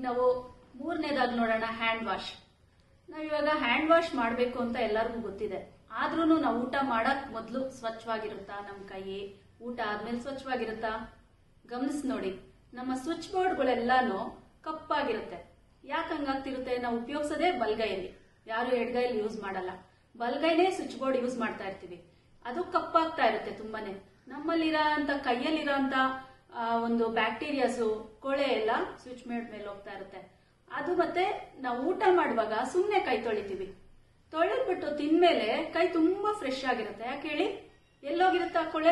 ನಾವು ಮೂರನೇದಾಗಿ ನೋಡೋಣ ಹ್ಯಾಂಡ್ ವಾಶ್. ನಾವಿವಾಗ ಹ್ಯಾಂಡ್ ವಾಶ್ ಮಾಡಬೇಕು ಅಂತ ಎಲ್ಲರಿಗೂ ಗೊತ್ತಿದೆ. ಆದ್ರೂ ನಾವು ಊಟ ಮಾಡಕ್ ಮೊದಲು ಸ್ವಚ್ಛವಾಗಿರುತ್ತಾ ನಮ್ಮ ಕೈ, ಊಟ ಆದ್ಮೇಲೆ ಸ್ವಚ್ಛವಾಗಿರುತ್ತಾ? ಗಮನಿಸಿ ನೋಡಿ, ನಮ್ಮ ಸ್ವಿಚ್ ಬೋರ್ಡ್ಗಳೆಲ್ಲಾನು ಕಪ್ಪಾಗಿರುತ್ತೆ. ಯಾಕೆ ಹಂಗಾಗ್ತಿರುತ್ತೆ? ನಾವು ಉಪಯೋಗಿಸೋದೇ ಬಲ್ಗೈಯಲ್ಲಿ, ಯಾರು ಎಡಗೈಯಲ್ಲಿ ಯೂಸ್ ಮಾಡಲ್ಲ. ಬಲ್ಗೈನೇ ಸ್ವಿಚ್ ಬೋರ್ಡ್ ಯೂಸ್ ಮಾಡ್ತಾ ಇರ್ತೀವಿ. ಅದು ಕಪ್ಪಾಗ್ತಾ ಇರುತ್ತೆ ತುಂಬಾನೇ. ನಮ್ಮಲ್ಲಿರೋ ಅಂತ ಕೈಯಲ್ಲಿರೋ ಅಂತ ಒಂದು ಬ್ಯಾಕ್ಟೀರಿಯಾಸು, ಕೊಳೆ ಎಲ್ಲ ಸ್ವಿಚ್ ಬೋರ್ಡ್ ಮೇಲೆ ಹೋಗ್ತಾ ಇರುತ್ತೆ. ಅದು ಮತ್ತೆ ನಾವು ಊಟ ಮಾಡುವಾಗ ಸುಮ್ಮನೆ ಕೈ ತೊಳಿತೀವಿ. ತೊಳೆದ್ಬಿಟ್ಟು ತಿಂದ್ಮೇಲೆ ಕೈ ತುಂಬಾ ಫ್ರೆಶ್ ಆಗಿರುತ್ತೆ. ಯಾಕೆ ಹೇಳಿ? ಎಲ್ಲೋಗಿರುತ್ತೆ ಆ ಕೊಳೆ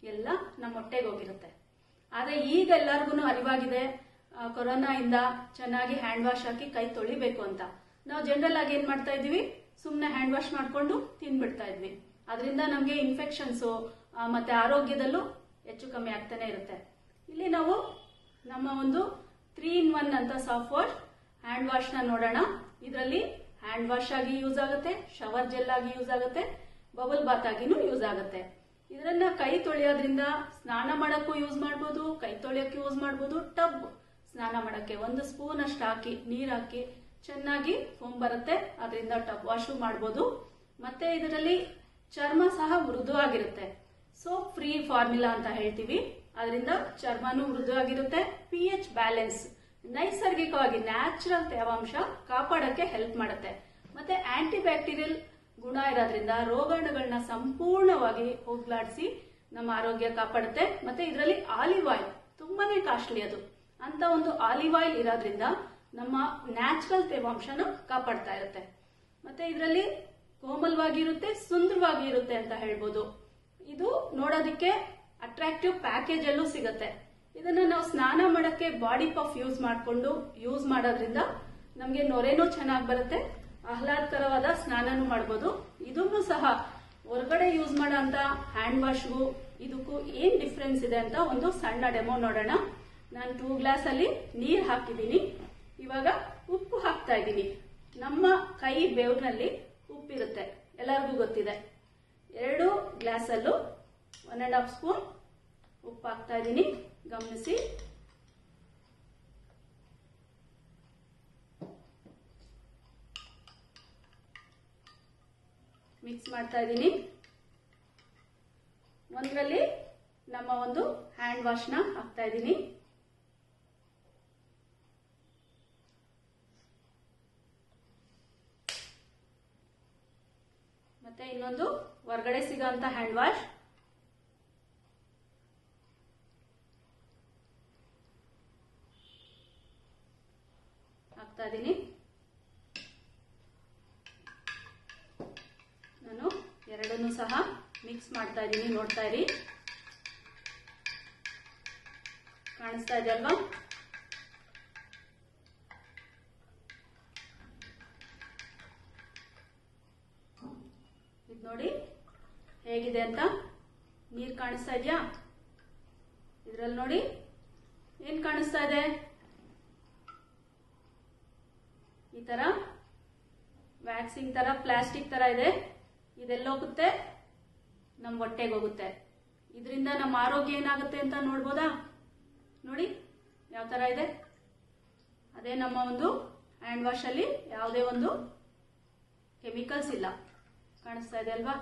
ಎಲ್ಲ ನಮ್ಮ ಹೊಟ್ಟೆಗೆ ಹೋಗಿರುತ್ತೆ. ಆದ್ರೆ ಈಗ ಎಲ್ಲರಿಗೂ ಅರಿವಾಗಿದೆ, ಕೊರೋನಾ ಇಂದ ಚೆನ್ನಾಗಿ ಹ್ಯಾಂಡ್ ವಾಶ್ ಹಾಕಿ ಕೈ ತೊಳಿಬೇಕು ಅಂತ. ನಾವು ಜನರಲ್ ಆಗಿ ಏನ್ ಮಾಡ್ತಾ ಇದೀವಿ? ಸುಮ್ಮನೆ ಹ್ಯಾಂಡ್ ವಾಶ್ ಮಾಡ್ಕೊಂಡು ತಿಂದ್ಬಿಡ್ತಾ ಇದ್ವಿ. ಅದರಿಂದ ನಮ್ಗೆ ಇನ್ಫೆಕ್ಷನ್ಸು ಮತ್ತೆ ಆರೋಗ್ಯದಲ್ಲೂ ಹೆಚ್ಚು ಕಮ್ಮಿ ಆಗ್ತಾನೆ ಇರುತ್ತೆ. ಇಲ್ಲಿ ನಾವು ನಮ್ಮ ಒಂದು 3-in-1 ಅಂತ ಸಾಫ್ಟ್ ವಾಶ್ ಹ್ಯಾಂಡ್ ವಾಶ್ ನ ನೋಡೋಣ. ಇದರಲ್ಲಿ ಹ್ಯಾಂಡ್ ವಾಶ್ ಆಗಿ ಯೂಸ್ ಆಗುತ್ತೆ, ಶವರ್ ಜೆಲ್ ಆಗಿ ಯೂಸ್ ಆಗುತ್ತೆ, ಬಬಲ್ ಬಾತ್ ಆಗಿನೂ ಯೂಸ್ ಆಗುತ್ತೆ. ಇದನ್ನ ಕೈ ತೊಳೆಯೋದ್ರಿಂದ ಸ್ನಾನ ಮಾಡಕ್ಕೂ ಯೂಸ್ ಮಾಡಬಹುದು, ಕೈ ತೊಳೆಯೋಕೆ ಯೂಸ್ ಮಾಡಬಹುದು. ಟಬ್ ಸ್ನಾನ ಮಾಡಕ್ಕೆ 1 ಸ್ಪೂನ್ ಅಷ್ಟು ಹಾಕಿ ನೀರ್ ಹಾಕಿ ಚೆನ್ನಾಗಿ ಫೋಮ್ ಬರುತ್ತೆ, ಅದರಿಂದ ಟಬ್ ವಾಶು ಮಾಡಬಹುದು. ಮತ್ತೆ ಇದರಲ್ಲಿ ಚರ್ಮ ಸಹ ಮೃದುವಾಗಿರುತ್ತೆ. ಸೋಪ್ ಫ್ರೀ ಫಾರ್ಮುಲಾ ಅಂತ ಹೇಳ್ತೀವಿ. ಅದರಿಂದ ಚರ್ಮನೂ ಮೃದುವಾಗಿರುತ್ತೆ. pH ಬ್ಯಾಲೆನ್ಸ್, ನೈಸರ್ಗಿಕವಾಗಿ ನ್ಯಾಚುರಲ್ ತೇವಾಂಶ ಕಾಪಾಡಕ್ಕೆ ಹೆಲ್ಪ್ ಮಾಡುತ್ತೆ. ಮತ್ತೆ ಆಂಟಿ ಬ್ಯಾಕ್ಟೀರಿಯಲ್ ಗುಣ ಇರೋದ್ರಿಂದ ರೋಗಾಣುಗಳನ್ನ ಸಂಪೂರ್ಣವಾಗಿ ಹೋಗ್ಲಾಡಿಸಿ ನಮ್ಮ ಆರೋಗ್ಯ ಕಾಪಾಡುತ್ತೆ. ಮತ್ತೆ ಇದರಲ್ಲಿ ಆಲಿವ್ ಆಯಿಲ್ ತುಂಬಾನೇ ಕಾಸ್ಟ್ಲಿ. ಅದು ಅಂತ ಒಂದು ಆಲಿವ್ ಆಯಿಲ್ ಇರೋದ್ರಿಂದ ನಮ್ಮ ನ್ಯಾಚುರಲ್ ತೇವಾಂಶನ ಕಾಪಾಡ್ತಾ ಇರುತ್ತೆ. ಮತ್ತೆ ಇದರಲ್ಲಿ ಕೋಮಲವಾಗಿರುತ್ತೆ, ಸುಂದರವಾಗಿ ಇರುತ್ತೆ ಅಂತ ಹೇಳ್ಬೋದು. ಇದು ನೋಡೋದಕ್ಕೆ ಅಟ್ರಾಕ್ಟಿವ್ ಪ್ಯಾಕೇಜ್ ಅಲ್ಲೂ ಸಿಗುತ್ತೆ. ಇದನ್ನ ನಾವು ಸ್ನಾನ ಮಾಡಕ್ಕೆ ಬಾಡಿ ಪಫ್ ಯೂಸ್ ಮಾಡೋದ್ರಿಂದ ನಮ್ಗೆ ನೊರೆನೂ ಚೆನ್ನಾಗಿ ಬರುತ್ತೆ, ಆಹ್ಲಾದಕರವಾದ ಸ್ನಾನನೂ ಮಾಡಬಹುದು. ಇದನ್ನು ಸಹ ಹೊರಗಡೆ ಯೂಸ್ ಮಾಡೋ ಅಂತ ಹ್ಯಾಂಡ್ ವಾಶ್ಗೂ ಇದಕ್ಕೂ ಏನ್ ಡಿಫ್ರೆನ್ಸ್ ಇದೆ ಅಂತ ಒಂದು ಸಣ್ಣ ಡೆಮೋ ನೋಡೋಣ. ನಾನು 2 ಗ್ಲಾಸ್ ಅಲ್ಲಿ ನೀರ್ ಹಾಕಿದ್ದೀನಿ. ಇವಾಗ ಉಪ್ಪು ಹಾಕ್ತಾ ಇದ್ದೀನಿ. ನಮ್ಮ ಕೈ ಬೆವರಿನಲ್ಲಿ ಉಪ್ಪಿರುತ್ತೆ, ಎಲ್ಲರಿಗೂ ಗೊತ್ತಿದೆ. 2 ಗ್ಲಾಸ್ ಅಲ್ಲೂ 1.5 ಸ್ಪೂನ್ ಉಪ್ಪು ಹಾಕ್ತಾ ಇದ್ದೀನಿ. ಗಮನಿಸಿ. ಮಿಕ್ಸ್ ಮಾಡ್ತಾ ಇದ್ದೀನಿ. ಒಂದರಲ್ಲಿ ನಮ್ಮ ಒಂದು ಹ್ಯಾಂಡ್ ವಾಶ್ ನ ಹಾಕ್ತಾ ಇದ್ದೀನಿ. ಮತ್ತೆ ಇನ್ನೊಂದು ಹೊರಗಡೆ ಸಿಗೋಂತ ಹ್ಯಾಂಡ್ ವಾಶ್ ಹಾಕ್ತಾ ಇದ್ದೀನಿ. ನಾನು ಎರಡನ್ನೂ ಸಹ ಮಿಕ್ಸ್ ಮಾಡ್ತಾ ಇದ್ದೀನಿ. ನೋಡ್ತಾ ಇರಿ, ಕಾಣಿಸ್ತಾ ಇದೆ ಅಲ್ವಾ? ಇದು ನೋಡಿ ಹೇಗಿದೆ ಅಂತ. ನೀರ್ ಕಾಣಿಸ್ತಾ ಇದೆಯಾ? ಇದ್ರಲ್ಲಿ ನೋಡಿ ಏನ್ ಕಾಣಿಸ್ತಾ ಇದೆ? ಈ ತರ ವ್ಯಾಕ್ಸಿಂಗ್ ತರ, ಪ್ಲಾಸ್ಟಿಕ್ ತರ ಇದೆ. ಇದೆಲ್ಲೋಗುತ್ತೆ? ನಮ್ಮ ಹೊಟ್ಟೆಗೆ ಹೋಗುತ್ತೆ. ಇದರಿಂದ ನಮ್ಮ ಆರೋಗ್ಯ ಏನಾಗುತ್ತೆ ಅಂತ ನೋಡ್ಬೋದಾ? ನೋಡಿ ಯಾವ ತರ ಇದೆ. ಅದೇ ನಮ್ಮ ಒಂದು ಹ್ಯಾಂಡ್ ವಾಶ್ ಅಲ್ಲಿ ಯಾವುದೇ ಒಂದು ಕೆಮಿಕಲ್ಸ್ ಇಲ್ಲ. ಕಾಣಿಸ್ತಾ ಇದೆ ಅಲ್ವಾ?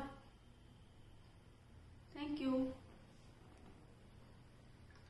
Thank you.